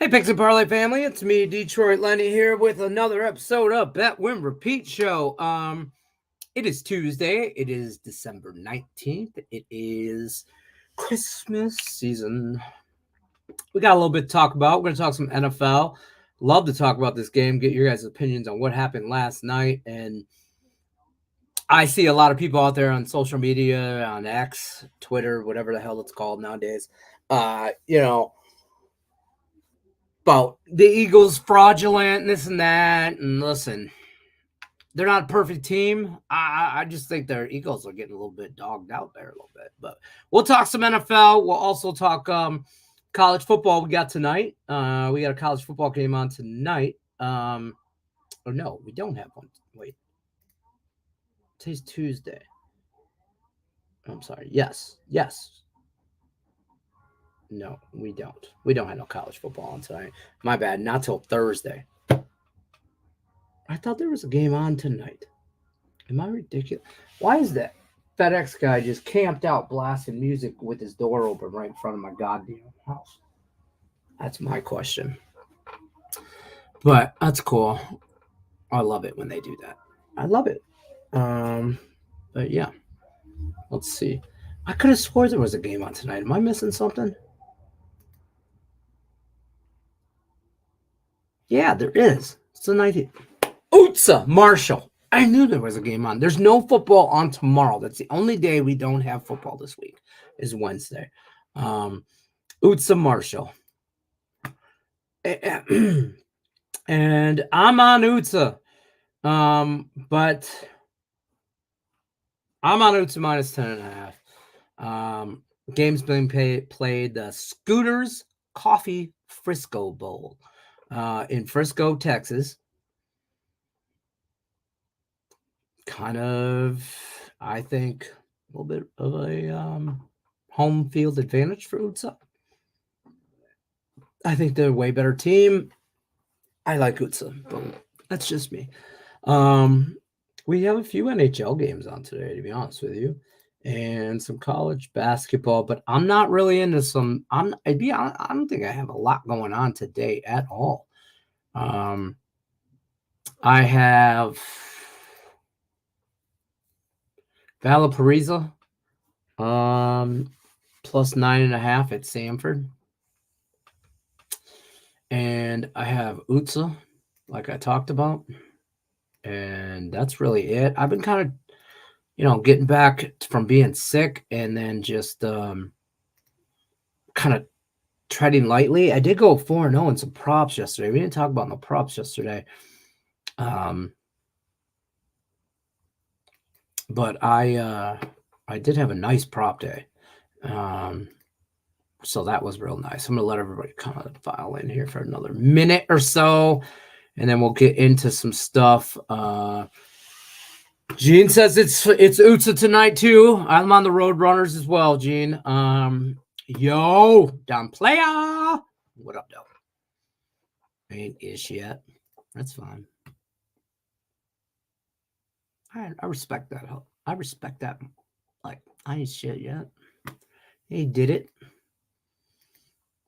Picks Parlay family, it's me, Detroit Lenny, here with another episode of Bet Win Repeat Show. It is Tuesday. It is December 19th. It is Christmas season. We got a little bit to talk about. We're going to talk some NFL. Love to talk about this game, get your guys' opinions on what happened last night. And I see a lot of people out there on social media, on X, Twitter, whatever the hell it's called nowadays, about the Eagles fraudulent, this and that. And listen, they're not a perfect team. I just think their Eagles are getting a little bit dogged out there a little bit. But we'll talk some NFL. We'll also talk college football we got tonight. We got a college football game on tonight. Or no, we don't have one. Wait. Today's Tuesday. I'm sorry. Yes. No, we don't. We don't have no college football on tonight. My bad. Not till Thursday. I thought there was a game on tonight. Am I ridiculous? Why is that FedEx guy just camped out blasting music with his door open right in front of my goddamn house? That's my question. But that's cool. I love it when they do that. I love it. But yeah. Let's see. I could have swore there was a game on tonight. Am I missing something? Yeah, there is. It's the 19th. Utsa Marshall. I knew there was a game on. There's no football on tomorrow. That's the only day we don't have football this week is Wednesday. Utsa Marshall. And I'm on Utsa. But I'm on Utsa minus 10.5. Game's being played the Scooters Coffee Frisco Bowl in Frisco, Texas. Kind of, I think, a little bit of a home field advantage for Utsa. I think they're a way better team. I like Utsa, but that's just me. We have a few NHL games on today, to be honest with you, and some college basketball, but I'm not really into some. I don't think I have a lot going on today at all. I have Valparaiso, plus 9.5 at Samford. And I have Utsa, like I talked about. And that's really it. I've been kind of, getting back from being sick and then just kind of treading lightly. I did go 4-0 in some props yesterday. We didn't talk about no props yesterday. But I did have a nice prop day. So that was real nice. I'm going to let everybody kind of file in here for another minute or so, and then we'll get into some stuff. Gene says it's Utsa tonight, too. I'm on the Road Runners as well, Gene. Yo, down player. What up, though? Ain't ish yet. That's fine. I respect that. I respect that. Like, I ain't shit yet. He did it.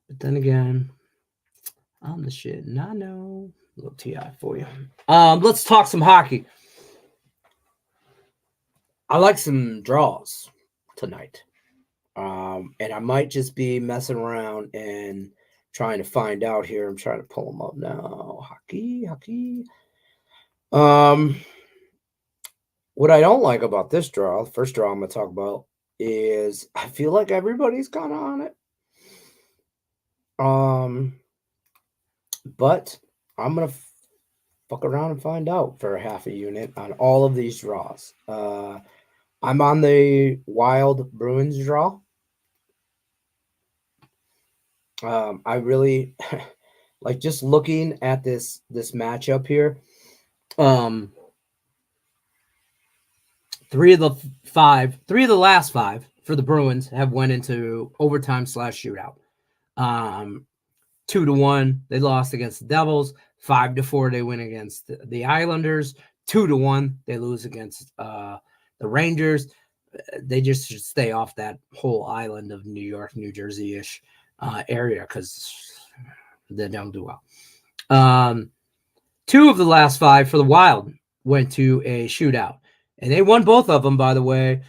But then again, I'm the shit, and I know. A little TI for you. Let's talk some hockey. I like some draws tonight. And I might just be messing around and trying to find out here. I'm trying to pull them up now. Hockey. What I don't like about this draw, the first draw I'm going to talk about, is I feel like everybody's kind of on it. But I'm going to fuck around and find out for a half a unit on all of these draws. I'm on the Wild Bruins draw. I really like just looking at this matchup here. Three of the last five for the Bruins have went into overtime / shootout. 2-1, they lost against the Devils. 5-4, they win against the Islanders. 2-1, they lose against the Rangers. They just should stay off that whole island of New York, New Jersey-ish area because They don't do well. 2 of the last 5 for the Wild went to a shootout, and they won both of them, by the way.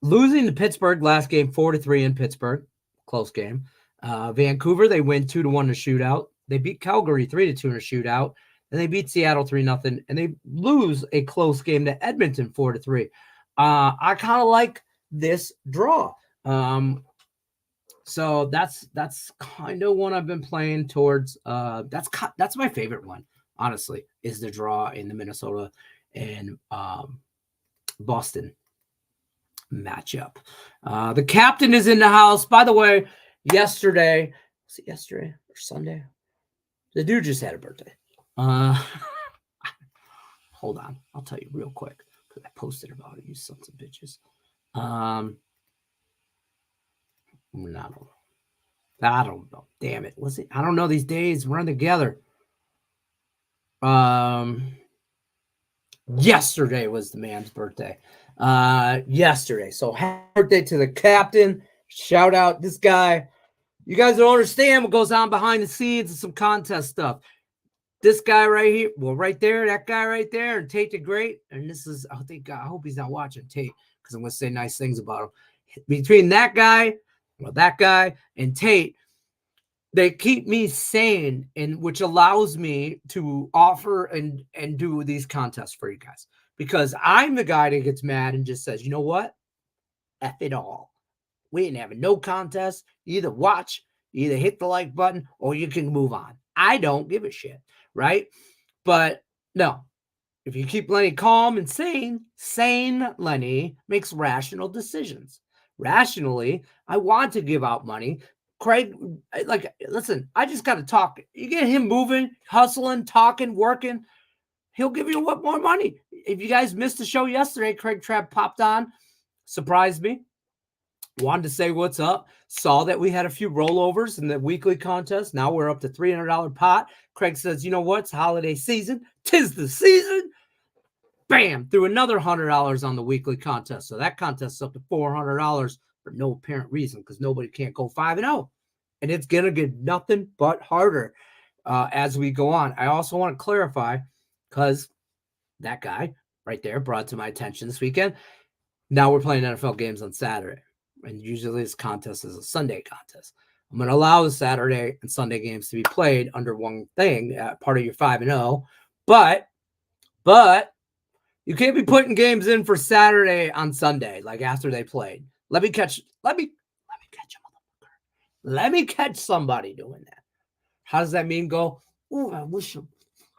Losing to Pittsburgh last game 4-3 in Pittsburgh, close game. Vancouver, they win 2-1 in a shootout. They beat Calgary 3-2 in a shootout, and they beat Seattle 3-0, and they lose a close game to Edmonton 4-3. I kind of like this draw. So that's kind of one I've been playing towards. That's my favorite one, honestly, is the draw in the Minnesota and Boston matchup. The captain is in the house. By the way, yesterday, was it yesterday or Sunday? The dude just had a birthday. Hold on, I'll tell you real quick because I posted about it. You sons of bitches. I don't know. Damn it. Was it? I don't know these days. Run together. Yesterday was the man's birthday. Yesterday. So happy birthday to the captain. Shout out this guy. You guys don't understand what goes on behind the scenes and some contest stuff. This guy right here, well, right there, that guy right there, and Tate the Great. And this is, I hope he's not watching Tate because I'm going to say nice things about him. Between that guy, and Tate, they keep me sane, and which allows me to offer and do these contests for you guys, because I'm the guy that gets mad and just says, you know what? F it all. We ain't having no contest. You either watch, you either hit the like button, or you can move on. I don't give a shit, right? But no, if you keep Lenny calm and sane Lenny makes rational decisions. Rationally, I want to give out money. Craig, like, listen, I just got to talk. You get him moving, hustling, talking, working, he'll give you what more money. If you guys missed the show yesterday, Craig Trapp popped on, surprised me, wanted to say what's up, saw that we had a few rollovers in the weekly contest. Now we're up to $300 pot. Craig says, you know what? It's holiday season. 'Tis the season. Bam, threw another $100 on the weekly contest. So that contest is up to $400 for no apparent reason, because nobody can't go 5-0. And it's going to get nothing but harder as we go on. I also want to clarify, because that guy right there brought to my attention this weekend. Now we're playing NFL games on Saturday. And usually this contest is a Sunday contest. I'm going to allow the Saturday and Sunday games to be played under one thing, part of your 5-0. But you can't be putting games in for Saturday on Sunday, like after they played. Let me catch a motherfucker. Let me catch somebody doing that. How does that mean go? Oh, I wish him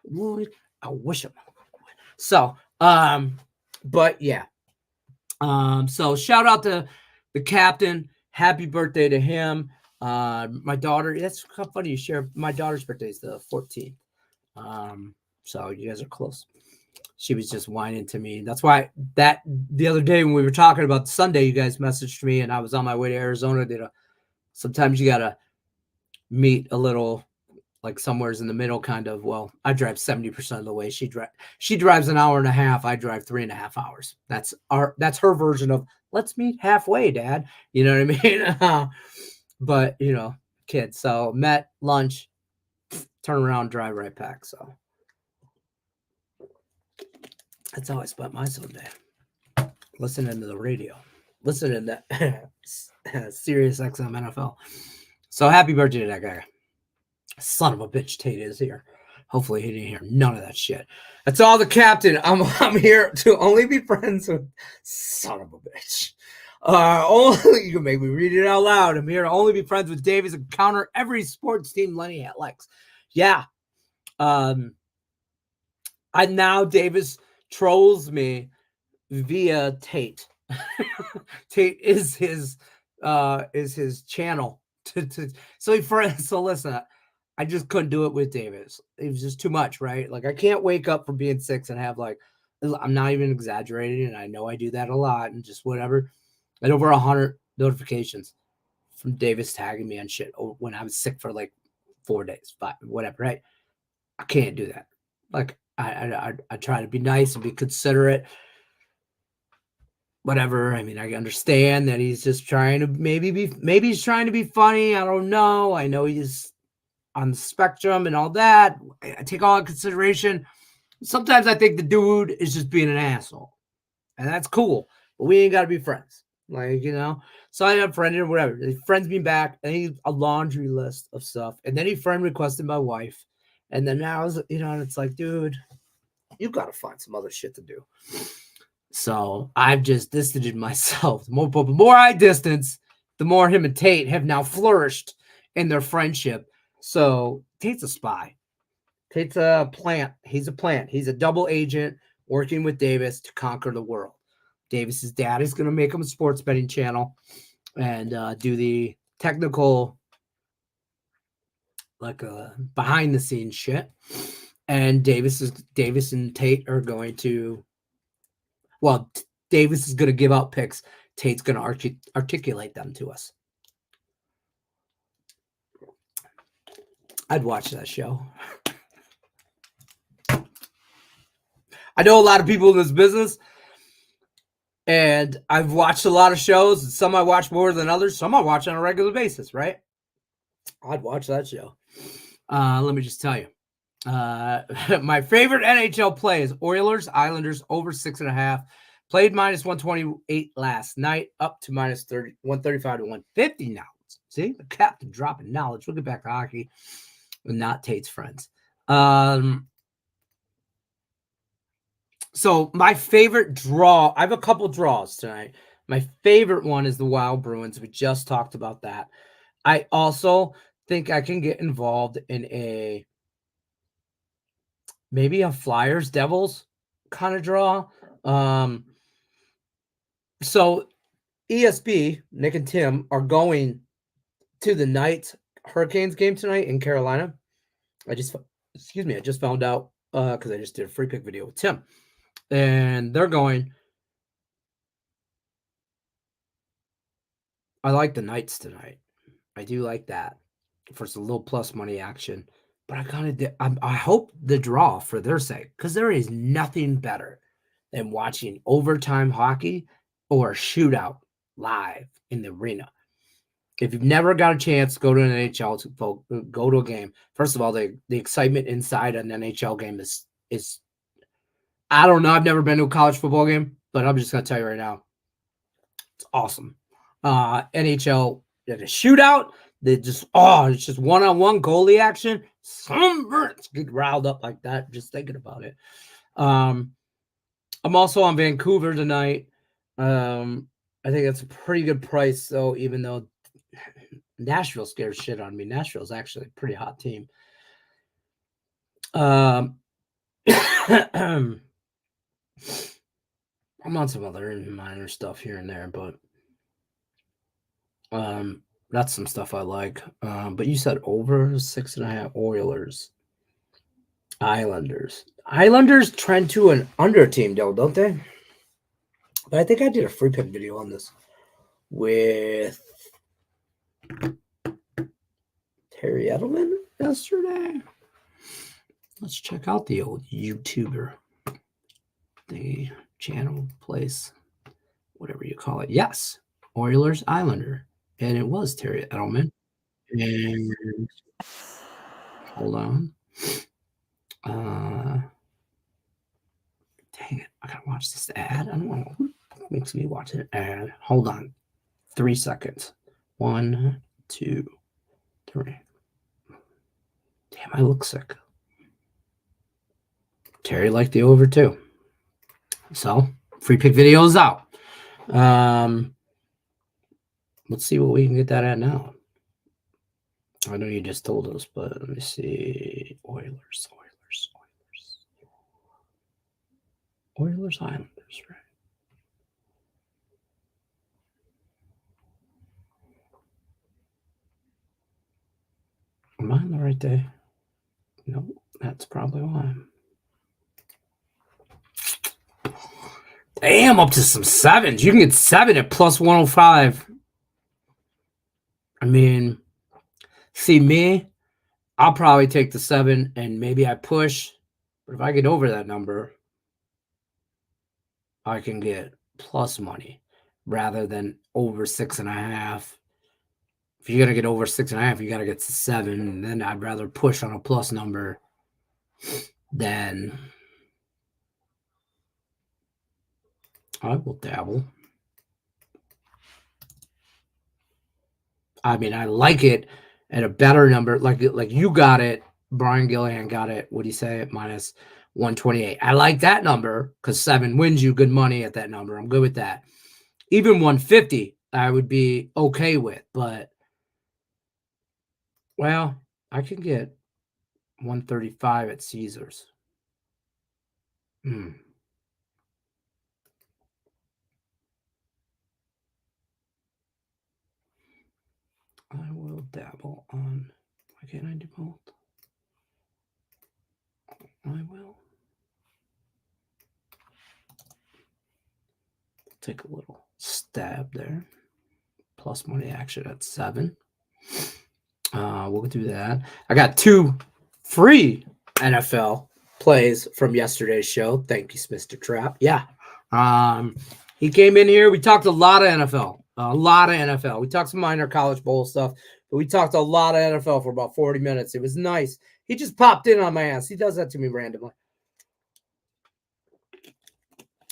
would. I wish him would. So, but yeah. So shout out to the captain. Happy birthday to him. My daughter, that's how funny you share. My daughter's birthday is the 14th. So you guys are close. She was just whining to me. That's why that the other day when we were talking about Sunday, you guys messaged me and I was on my way to Arizona. Sometimes you got to meet a little, like somewhere's in the middle kind of. Well, I drive 70% of the way. She drives an hour and a half. I drive 3.5 hours. That's her version of let's meet halfway, Dad. You know what I mean? But, you know, kids. So met, lunch, turn around, drive right back. So that's how I spent my Sunday. Listening to the radio. Listening to Sirius XM NFL. So happy birthday to that guy. Son of a bitch, Tate is here. Hopefully he didn't hear none of that shit. That's all the captain. I'm here to only be friends with son of a bitch. Only you can make me read it out loud. I'm here to only be friends with Davis and counter every sports team Lenny likes. Yeah. Davis trolls me via Tate. Tate is his channel. So listen, I just couldn't do it with Davis. It was just too much, right? Like I can't wake up from being sick and have like, I'm not even exaggerating, and I know I do that a lot, and just whatever. And over 100 notifications from Davis tagging me on shit when I was sick for like 4 days, 5, whatever, right? I can't do that. Like I try to be nice and be considerate. Whatever. I mean, I understand that he's just trying to maybe he's trying to be funny. I don't know. I know he's on the spectrum and all that. I take all in consideration. Sometimes I think the dude is just being an asshole. And that's cool. But we ain't got to be friends. Like, So I unfriended or whatever. He friends me back. And he's a laundry list of stuff. And then he friend requested my wife. And then now, and it's like, dude, you got to find some other shit to do. So I've just distanced myself. The more I distance, the more him and Tate have now flourished in their friendship. So Tate's a spy. Tate's a plant. He's a plant. He's a double agent working with Davis to conquer the world. Davis's dad is going to make him a sports betting channel and do the technical, like behind the scenes shit. And Davis and Tate are going to, Davis is going to give out picks. Tate's going to articulate them to us. I'd watch that show. I know a lot of people in this business, and I've watched a lot of shows. Some I watch more than others. Some I watch on a regular basis, right? I'd watch that show. Let me just tell you. My favorite NHL play is Oilers, Islanders over 6.5. Played minus 128 last night, up to minus 135 to 150 now. See, the captain dropping knowledge. We'll get back to hockey, and not Tate's friends. So my favorite draw, I have a couple draws tonight. My favorite one is the Wild Bruins. We just talked about that. I also think I can get involved in maybe a Flyers Devils kind of draw. So ESB, Nick and Tim, are going to the Knights Hurricanes game tonight in Carolina. I just found out because I just did a free pick video with Tim. And they're going. I like the Knights tonight. I do like that for some little plus money action. But I hope the draw for their sake, because there is nothing better than watching overtime hockey or a shootout live in the arena. If you've never got a chance, go to an NHL, go to a game. First of all, the excitement inside an NHL game is I don't know. I've never been to a college football game, but I'm just going to tell you right now, it's awesome. NHL, at a shootout, it's just one-on-one goalie action. Some birds get riled up like that just thinking about it. I'm also on Vancouver tonight. I think that's a pretty good price, though, even though Nashville scares shit on me. Nashville's actually a pretty hot team. I'm on some other minor stuff here and there, but that's some stuff I like. But you said over 6.5 Oilers. Islanders. Islanders trend to an under team, though, don't they? But I think I did a free pick video on this with Terry Edelman yesterday. Let's check out the old YouTuber. The channel, place, whatever you call it. Yes, Oilers, Islander. And it was Terry Edelman. And hold on. Dang it. I gotta watch this ad. I don't know who makes me watch an ad. Hold on. 3 seconds. 1, 2, 3. Damn, I look sick. Terry liked the over too. So, free pick video is out. Let's see what we can get that at now. I know you just told us, but let me see. Oilers, Islanders, right? Am I on the right day? No, that's probably why. Damn, up to some 7s. You can get 7 at plus 105. I mean, see me, I'll probably take the 7 and maybe I push. But if I get over that number, I can get plus money rather than over 6.5 if you're going to get over 6.5, you got to get to 7. And then I'd rather push on a plus number than I will dabble. I mean, I like it at a better number. Like you got it. Brian Gillihan got it. What do you say? At minus 128. I like that number because 7 wins you good money at that number. I'm good with that. Even 150, I would be okay with. But, well, I can get 135 at Caesars. I will dabble on. Why can't I do both? I will. Take a little stab there. Plus money action at 7. We'll do that. I got 2 free NFL plays from yesterday's show. Thank you, Mr. Trap. Yeah. He came in here. We talked a lot of NFL. We talked some minor college bowl stuff, but we talked a lot of NFL for about 40 minutes. It was nice. He just popped in on my ass. He does that to me randomly.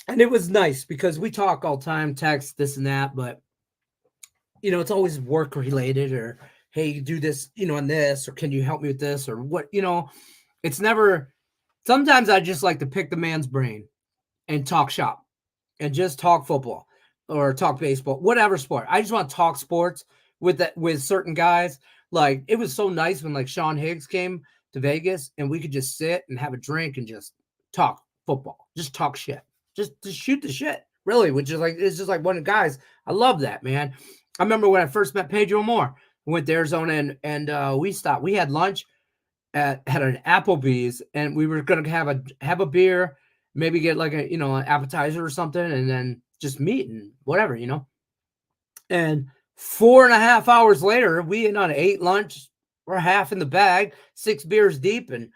And it was nice because we talk all the time, text, this and that, but, you know, it's always work related or, hey, you do this, you know, on this, or can you help me with this, or what, you know, it's never, sometimes I just like to pick the man's brain and talk shop and just talk football or talk baseball, whatever sport. I just want to talk sports with certain guys. Like, it was so nice when like Sean Higgs came to Vegas and we could just sit and have a drink and just talk football, just talk shit. Just shoot the shit, really, which is like, it's just like one of the guys. I love that, man. I remember when I first met Pedro Moore, we went to Arizona and we stopped. We had lunch at an Applebee's and we were going to have a beer, maybe get like a, you know, an appetizer or something, and then just meet and whatever, you know. And 4.5 hours later, we ate lunch. We're half in the bag, 6 beers deep, and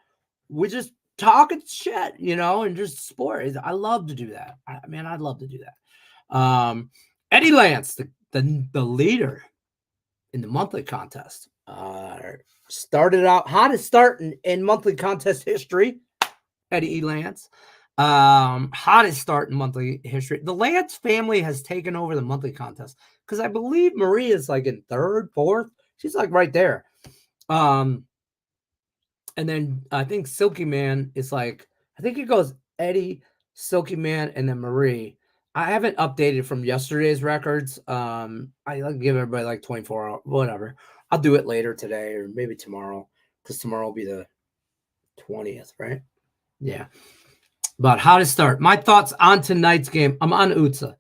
we just talking shit, you know, and just sport. I love to do that. I'd love to do that. Eddie Lance, the leader in the monthly contest, started out hottest start in monthly contest history. Eddie Lance, hottest start in monthly history. The Lance family has taken over the monthly contest because I believe Maria's like in 3rd, 4th. She's like right there. And then I think Silky Man is like, I think it goes Eddie, Silky Man, and then Marie. I haven't updated from yesterday's records. I like give everybody like 24 hours, whatever. I'll do it later today or maybe tomorrow because tomorrow will be the 20th, right? Yeah. But how to start. My thoughts on tonight's game. I'm on UTSA.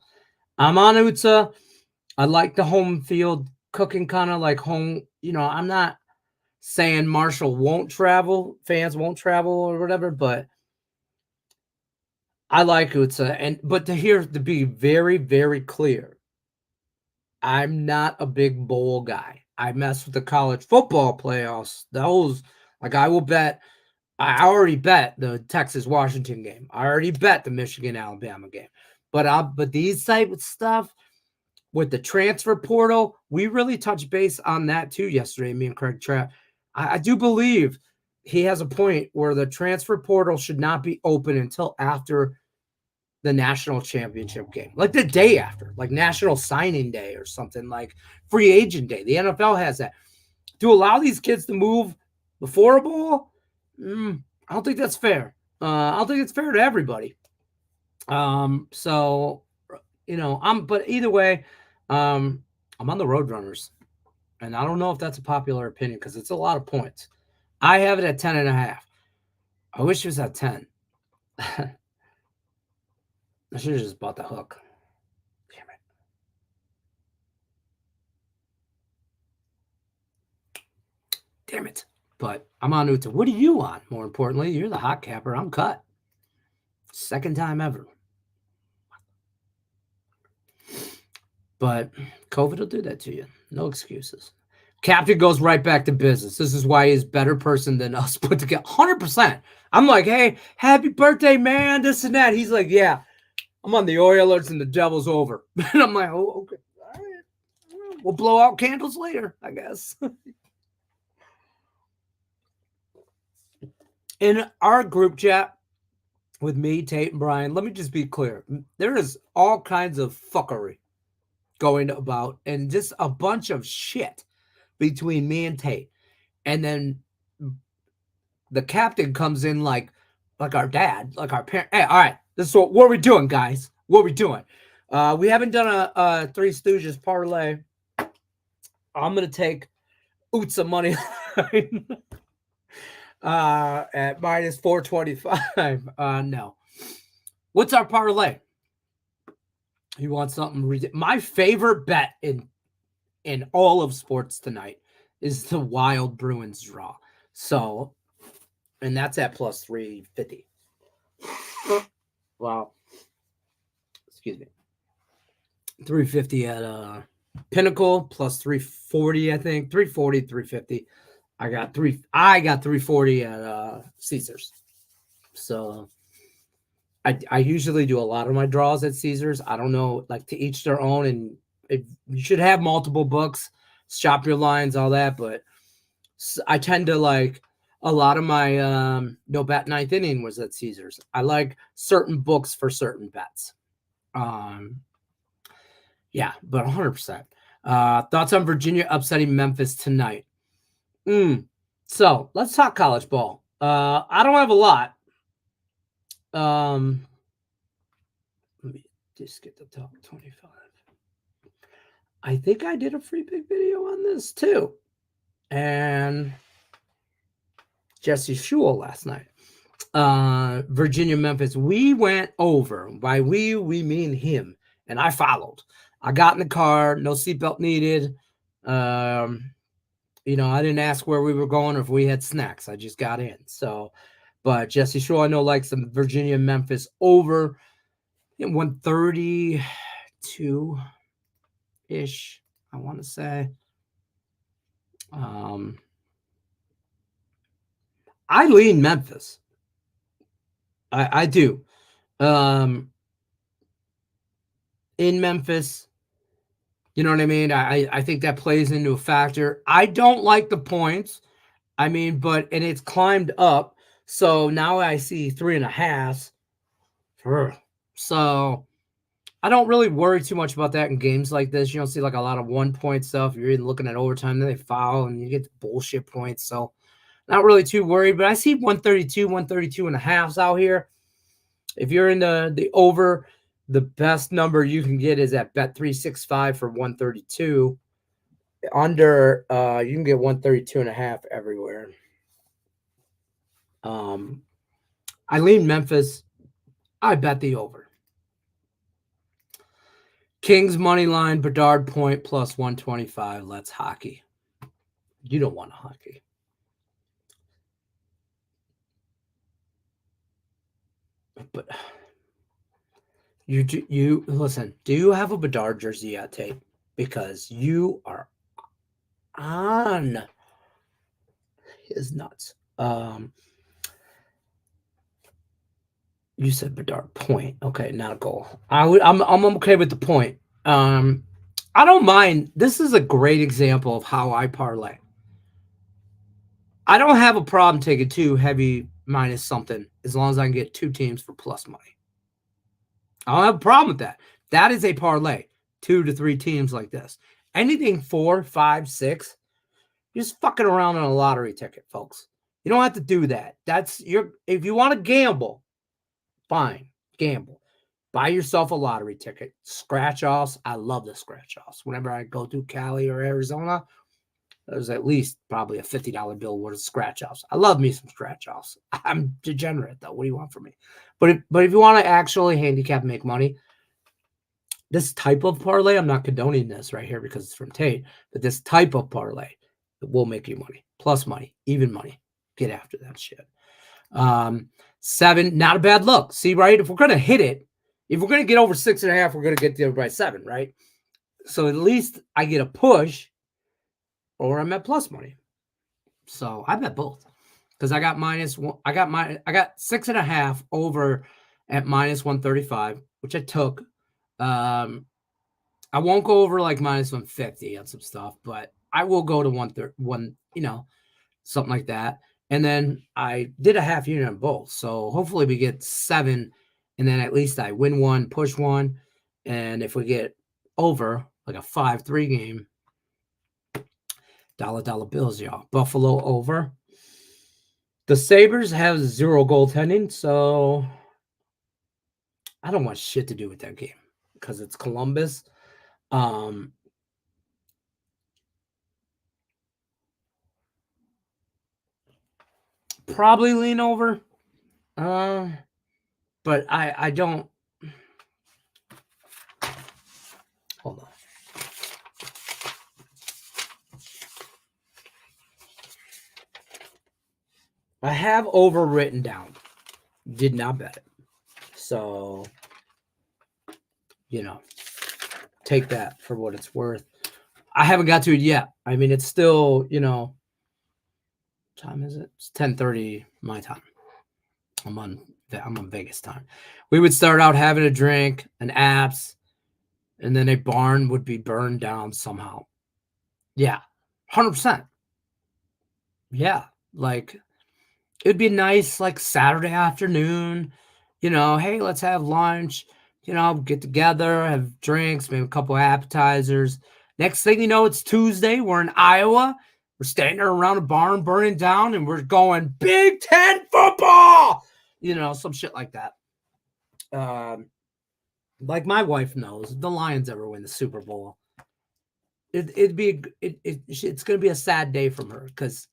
I like the home field cooking, kind of like home. You know, I'm not saying Marshall won't travel, fans won't travel or whatever, but I like UTSA. But to be very, very clear, I'm not a big bowl guy. I mess with the college football playoffs. Those, like, I already bet the Texas-Washington game. I already bet the Michigan-Alabama game. But these type of stuff with the transfer portal, we really touched base on that too yesterday, me and Craig Trapp. I do believe he has a point where the transfer portal should not be open until after the national championship game, like the day after, like National Signing Day or something, like Free Agent Day. The NFL has that. To allow these kids to move before a bowl, I don't think that's fair. I don't think it's fair to everybody. So, you know, but either way, I'm on the Roadrunners. And I don't know if that's a popular opinion because it's a lot of points. I have it at 10.5. I wish it was at 10. I should have just bought the hook. Damn it. But I'm on UTSA. What are you on? More importantly, you're the hot capper. I'm cut. 2nd time ever. But COVID will do that to you. No excuses. Captain goes right back to business. This is why he's a better person than us put together. 100%. I'm like, hey, happy birthday, man, this and that. He's like, yeah, I'm on the Oilers and the Devil's over. And I'm like, oh, okay. All right. We'll blow out candles later, I guess. In our group chat with me, Tate, and Brian, let me just be clear. There is all kinds of fuckery going about and just a bunch of shit between me and Tate. And then the captain comes in like our dad, like our parent. Hey, all right, this is what are we doing, guys? What are we doing? We haven't done a Three Stooges parlay. I'm gonna take Utsa money line at minus 425. No. What's our parlay? You want something? My favorite bet in all of sports tonight is the Wild Bruins draw. So, and that's at plus 350. Wow. Excuse me. 350 at Pinnacle, plus 340, I think. 340, 350. I got 340 at Caesars. So I usually do a lot of my draws at Caesars. I don't know, like to each their own, and you should have multiple books, shop your lines, all that, but I tend to like a lot of my no bet ninth inning was at Caesars. I like certain books for certain bets. Yeah, but 100%. Thoughts on Virginia upsetting Memphis tonight? So let's talk college ball. I don't have a lot. Let me just get the top 25. I think I did a free pick video on this too. And Jesse Shule last night. Virginia, Memphis. We went over. By we mean him. And I followed. I got in the car. No seatbelt needed. I didn't ask where we were going or if we had snacks. I just got in. So, but Jesse Shule, I know, likes some Virginia, Memphis over in 132-ish, I want to say. I lean Memphis. I do. In Memphis, you know what I mean? I think that plays into a factor. I don't like the points. I mean, and it's climbed up. So now I see 3.5. So I don't really worry too much about that in games like this. You don't see like a lot of 1 point stuff. You're even looking at overtime, then they foul and you get the bullshit points. So not really too worried, but I see 132.5 out here. If you're in the over, the best number you can get is at Bet365 for 132. Under, you can get 132.5 everywhere. I lean Memphis. I bet the over. Kings money line, Bedard point plus 125. Let's hockey. You don't want a hockey. But you listen, do you have a Bedard jersey yet, Tate? Because you are on his nuts. You said Bedard point. Okay, not a goal. I'm okay with the point. I don't mind. This is a great example of how I parlay. I don't have a problem taking 2 heavy minus something as long as I can get 2 teams for plus money. I don't have a problem with that. That is a parlay. 2 to 3 teams like this. Anything 4, 5, 6, you're just fucking around on a lottery ticket, folks. You don't have to do that. If you want to gamble, fine, gamble. Buy yourself a lottery ticket. Scratch offs. I love the scratch offs. Whenever I go to Cali or Arizona, there's at least probably a $50 bill worth of scratch offs. I love me some scratch offs. I'm degenerate though. What do you want from me? But if you want to actually handicap and make money, this type of parlay, I'm not condoning this right here because it's from Tate, but this type of parlay, it will make you money, plus money, even money. Get after that shit. 7, not a bad look. See, right? If we're going to hit it, if we're going to get over 6.5, we're going to get there by 7, right? So at least I get a push or I'm at plus money. So I bet both because I got 6.5 over at minus 135, which I took. I won't go over like minus 150 on some stuff, but I will go to one, something like that. And then I did a half unit on both. So hopefully we get 7, and then at least I win one, push one. And if we get over like a 5-3 game, dollar bills, y'all. Buffalo over. The Sabres have 0 goaltending, so I don't want shit to do with that game because it's Columbus. Probably lean over. But I don't. Hold on. I have over written down. Did not bet it. So, take that for what it's worth. I haven't got to it yet. I mean, it's still, time is it? It's 10:30 my time. I'm on Vegas time. We would start out having a drink, an apps, and then a barn would be burned down somehow. Yeah, 100%. Yeah, like it'd be nice, like Saturday afternoon. Hey, let's have lunch. Get together, have drinks, maybe a couple appetizers. Next thing you know, it's Tuesday. We're in Iowa. We're standing around a barn burning down, and we're going Big Ten football. Some shit like that. Like my wife knows, if the Lions ever win the Super Bowl, it's going to be a sad day from her because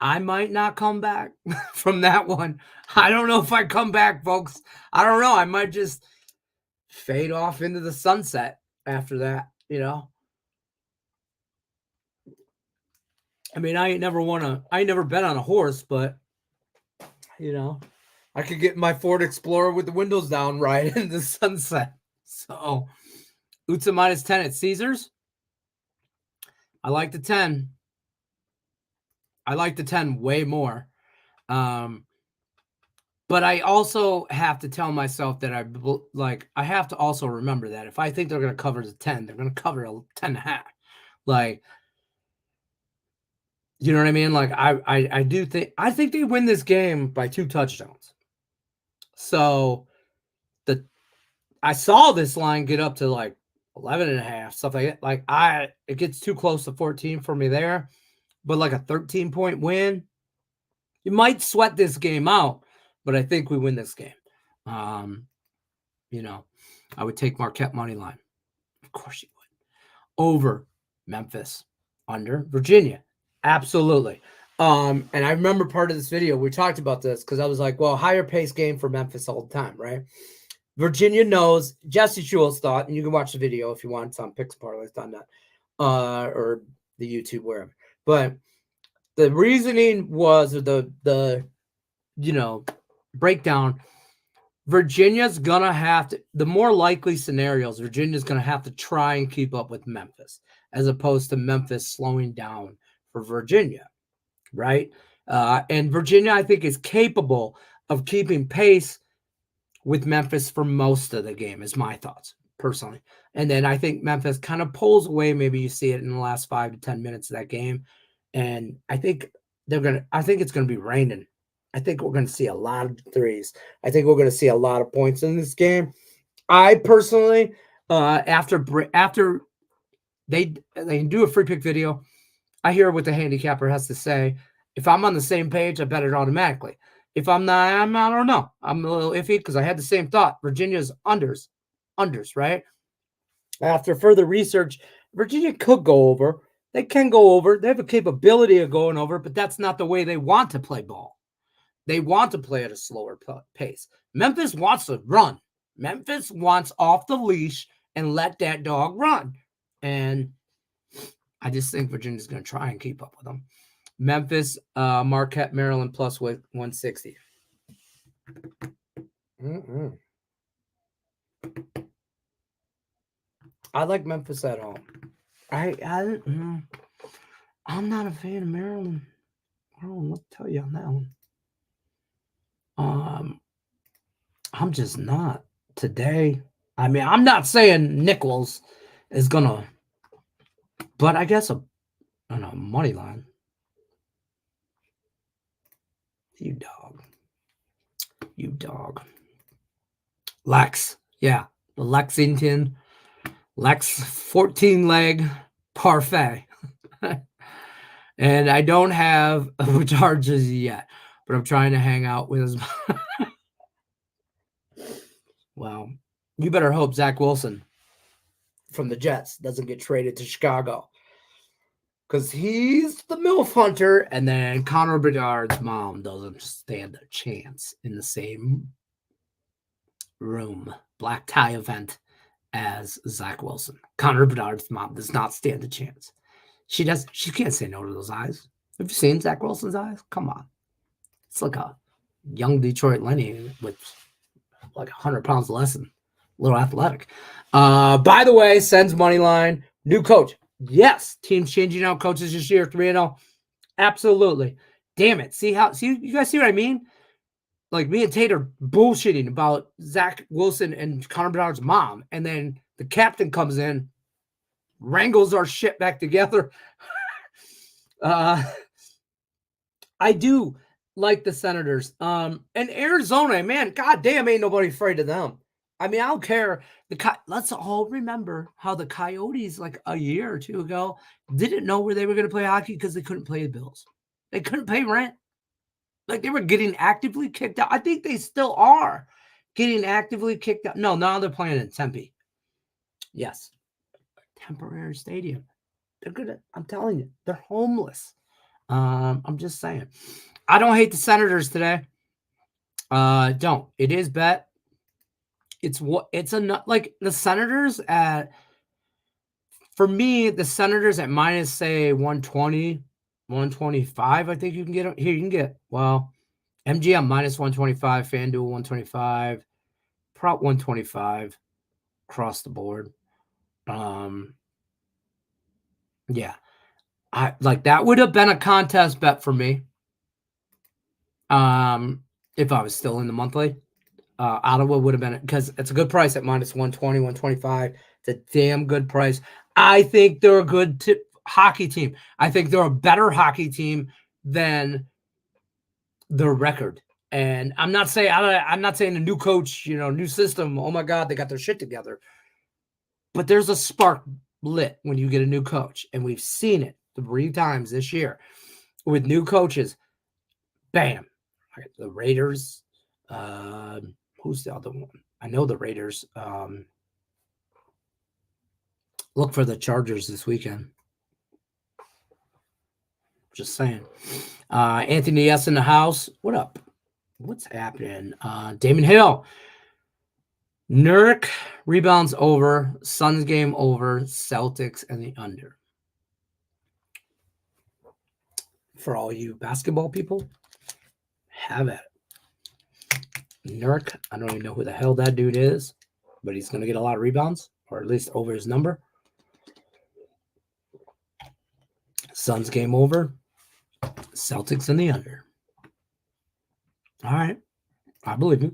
I might not come back from that one. I don't know if I come back, folks. I don't know. I might just fade off into the sunset after that, I mean, I ain't never bet on a horse, but I could get my Ford Explorer with the windows down right into the sunset. So, Utsa minus 10 at Caesars. I like the 10. I like the 10 way more. But I also have to tell myself that I have to also remember that if I think they're going to cover the 10, they're going to cover a 10.5. Like, you know what I mean? Like, I think they win this game by 2 touchdowns. So I saw this line get up to like 11.5, stuff like that. Like it gets too close to 14 for me there, but like a 13-point win, you might sweat this game out, but I think we win this game. I would take Marquette money line. Of course you would. Over Memphis, under Virginia. Absolutely. And I remember part of this video, we talked about this because I was like, well, higher pace game for Memphis all the time, right? Virginia knows, Jesse Schultz thought, and you can watch the video if you want. It's on Picks Parlays, or the YouTube, wherever. But the reasoning was the breakdown. Virginia's gonna have to. The more likely scenarios, Virginia's gonna have to try and keep up with Memphis, as opposed to Memphis slowing down for Virginia, right? And Virginia, I think, is capable of keeping pace with Memphis for most of the game, is my thoughts personally. And then I think Memphis kind of pulls away. Maybe you see it in the last 5 to 10 minutes of that game. And I think it's going to be raining. I think we're going to see a lot of threes. I think we're going to see a lot of points in this game. I personally, after they do a free pick video, I hear what the handicapper has to say. If I'm on the same page, I bet it automatically. If I'm not, I don't know. I'm a little iffy because I had the same thought. Virginia's unders, right? After further research, Virginia could go over. They can go over. They have a capability of going over, but that's not the way they want to play ball. They want to play at a slower pace. Memphis wants to run. Memphis wants off the leash and let that dog run. And I just think Virginia's going to try and keep up with them. Memphis, Marquette, Maryland plus 160. I like Memphis at home. I'm not a fan of Maryland. I don't know what to tell you on that one. I'm just not today. I mean, I'm not saying Nichols is gonna, but I guess on a money line. You dog. You dog. Lex. Yeah. The Lexington. Lex 14 leg parfait. And I don't have charges yet, but I'm trying to hang out with his. Well, you better hope Zach Wilson from the Jets doesn't get traded to Chicago, because he's the MILF hunter, and then Connor Bedard's mom doesn't stand a chance in the same room, black tie event, as Zach Wilson. Connor Bedard's mom does not stand a chance. She can't say no to those eyes. Have you seen Zach Wilson's eyes? Come on. It's like a young Detroit Lenny with like 100 pounds less and a little athletic. By the way, Sens money line, new coach. Yes, team's changing out coaches this year, 3-0. Absolutely. Damn it. See you guys see what I mean? Like, me and Tate are bullshitting about Zach Wilson and Connor Bedard's mom, and then the captain comes in, wrangles our shit back together. I do like the Senators. And Arizona, man, goddamn, ain't nobody afraid of them. I mean, I don't care. Let's all remember how the Coyotes, like a year or two ago, didn't know where they were going to play hockey because they couldn't pay the bills. They couldn't pay rent. Like, they were getting actively kicked out. I think they still are getting actively kicked out. No, now they're playing in Tempe. Yes. Temporary stadium. They're good. I'm telling you, they're homeless. I'm just saying. I don't hate the Senators today. Don't. It is bet. It's like the Senators for me, the Senators at minus, say, 120, 125, I think you can get here. You can get, well, MGM minus 125, FanDuel 125, prop 125 across the board. Yeah. That would have been a contest bet for me. If I was still in the monthly. Ottawa would have been, because it's a good price at minus 120, 125. It's a damn good price. I think they're a good hockey team. I think they're a better hockey team than their record. And I'm not saying a new coach, new system. Oh my God, they got their shit together. But there's a spark lit when you get a new coach, and we've seen it 3 times this year with new coaches. Bam, the Raiders. Who's the other one? I know the Raiders. Look for the Chargers this weekend. Just saying. Anthony S. in the house. What up? What's happening? Damon Hill. Nurk rebounds over. Suns game over. Celtics and the under. For all you basketball people, have at it. Nurk, I don't even know who the hell that dude is, but he's going to get a lot of rebounds, or at least over his number. Suns game over. Celtics in the under. All right. I believe you.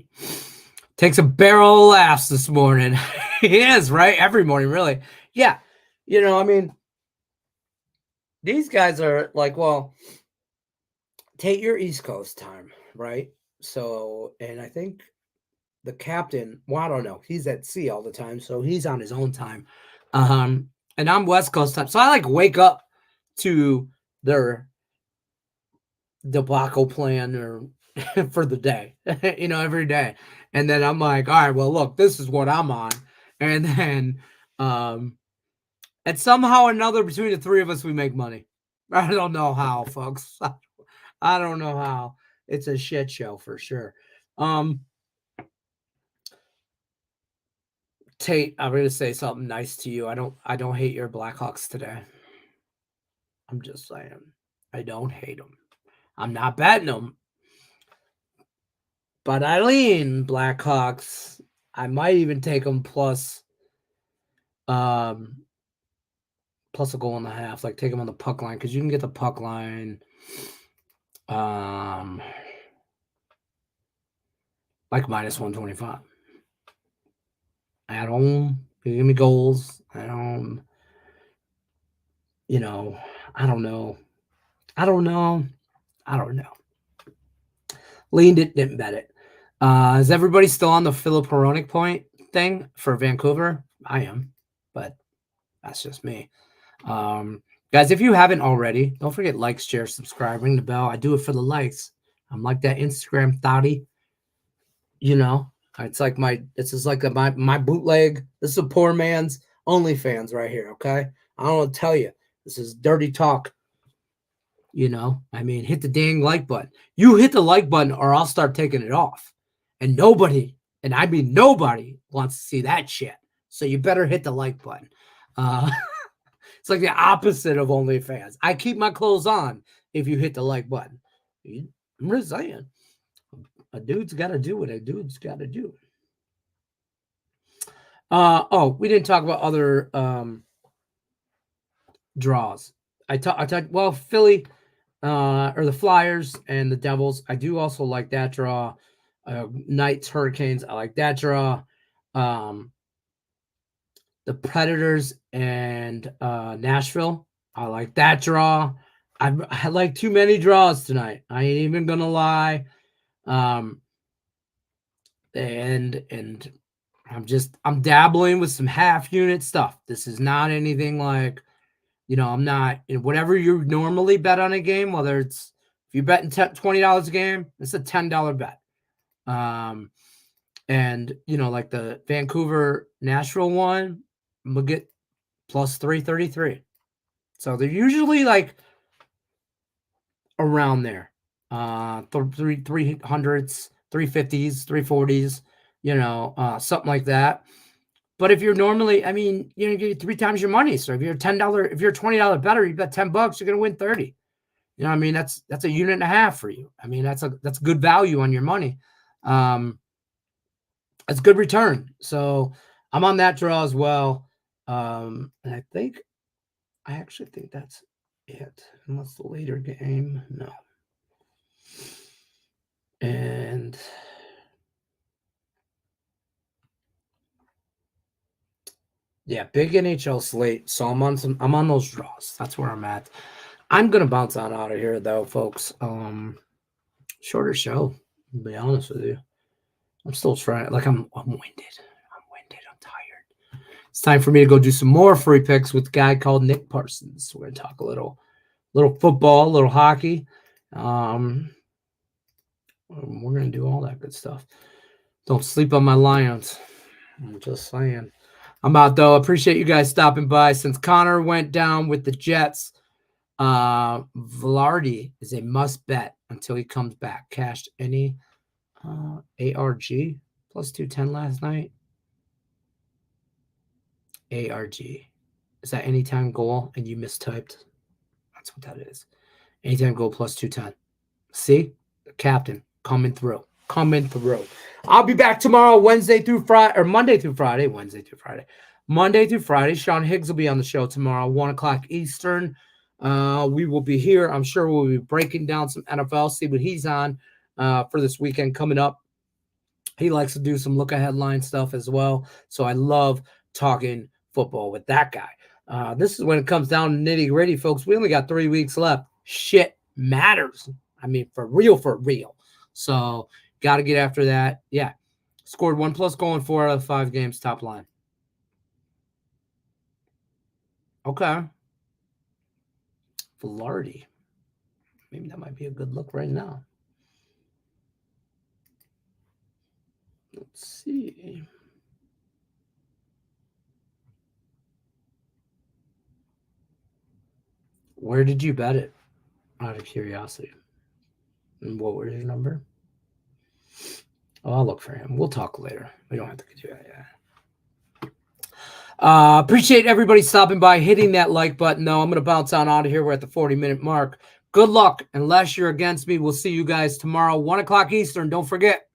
Takes a barrel of laughs this morning. He is, right? Every morning, really. Yeah. I mean, these guys are like, well, take your East Coast time, right? So, and I think the captain, well, I don't know. He's at sea all the time, so he's on his own time. And I'm West Coast time. So I wake up to their debacle plan or for the day, every day. And then I'm like, all right, well, look, this is what I'm on. And then and somehow or another between the 3 of us, we make money. I don't know how, folks. I don't know how. It's a shit show for sure. Tate, I'm going to say something nice to you. I don't hate your Blackhawks today. I'm just saying. I don't hate them. I'm not betting them. But I lean Blackhawks. I might even take them plus a goal and a half. Like, take them on the puck line, because you can get the puck line like minus 125. at home. Give me goals at home. You know, I don't know. I don't know. I don't know. Leaned it, didn't bet it. Is everybody still on the Philip Hronik point thing for Vancouver? I am, but that's just me. Guys, if you haven't already, don't forget likes, share, subscribe, ring the bell. I do it for the likes. I'm like that Instagram thotty. You know, it's like this is like my bootleg. This is a poor man's OnlyFans right here. Okay, I don't want to tell you. This is dirty talk. You know, I mean, hit the dang like button. You hit the like button, or I'll start taking it off. And nobody, and I mean nobody, wants to see that shit. So you better hit the like button. It's like the opposite of OnlyFans. I keep my clothes on if you hit the like button. I'm just saying. A dude's got to do what a dude's got to do. We didn't talk about other draws. I talked, well, Philly or the Flyers and the Devils. I do also like that draw. Knights, Hurricanes. I like that draw. The Predators and Nashville. I like that draw. I like too many draws tonight. I ain't even gonna lie. And I'm dabbling with some half unit stuff. This is not anything like, I'm not in whatever you normally bet on a game, whether it's if you're betting $20 a game, it's a $10 bet. And like the Vancouver Nashville one, we'll get plus 333. So they're usually like around there. 300s, 350s, 340s, something like that. But if you're normally, you get 3 times your money. So if you're if you're a $20 better, you bet $10, you're gonna win 30. That's a unit and a half for you. That's good value on your money. It's good return. So I'm on that draw as well. And I actually think that's it. Unless the later game, no. And yeah, big NHL slate. So I'm on those draws. That's where I'm at. I'm gonna bounce on out of here though, folks. Shorter show, to be honest with you. I'm still trying. Like I'm winded. I'm tired. It's time for me to go do some more free picks with a guy called Nick Parsons. We're gonna talk a little football, a little hockey. We're gonna do all that good stuff. Don't sleep on my Lions. I'm just saying. I'm out though. Appreciate you guys stopping by. Since Connor went down with the Jets, Velarde is a must bet until he comes back. Cashed any ARG plus 210 last night. ARG. Is that anytime goal and you mistyped? That's what that is. Anytime goal plus 210. See? The captain coming through. I'll be back tomorrow, Monday through Friday. Sean Higgs will be on the show tomorrow, 1 o'clock Eastern. We will be here. I'm sure we'll be breaking down some NFL, see what he's on for this weekend coming up. He likes to do some look-ahead line stuff as well. So I love talking football with that guy. This is when it comes down to nitty-gritty, folks. We only got 3 weeks left. Shit matters. For real. So got to get after that. Yeah. Scored 1+ goal in 4 out of 5 games, top line. Okay. Velarde. Maybe that might be a good look right now. Let's see. Where did you bet it? Out of curiosity. And what was your number? Oh, I'll look for him. We'll talk later. We don't have to do that yet. Appreciate everybody stopping by, hitting that like button, though. I'm going to bounce on out of here. We're at the 40-minute mark. Good luck. Unless you're against me, we'll see you guys tomorrow, 1 o'clock Eastern. Don't forget.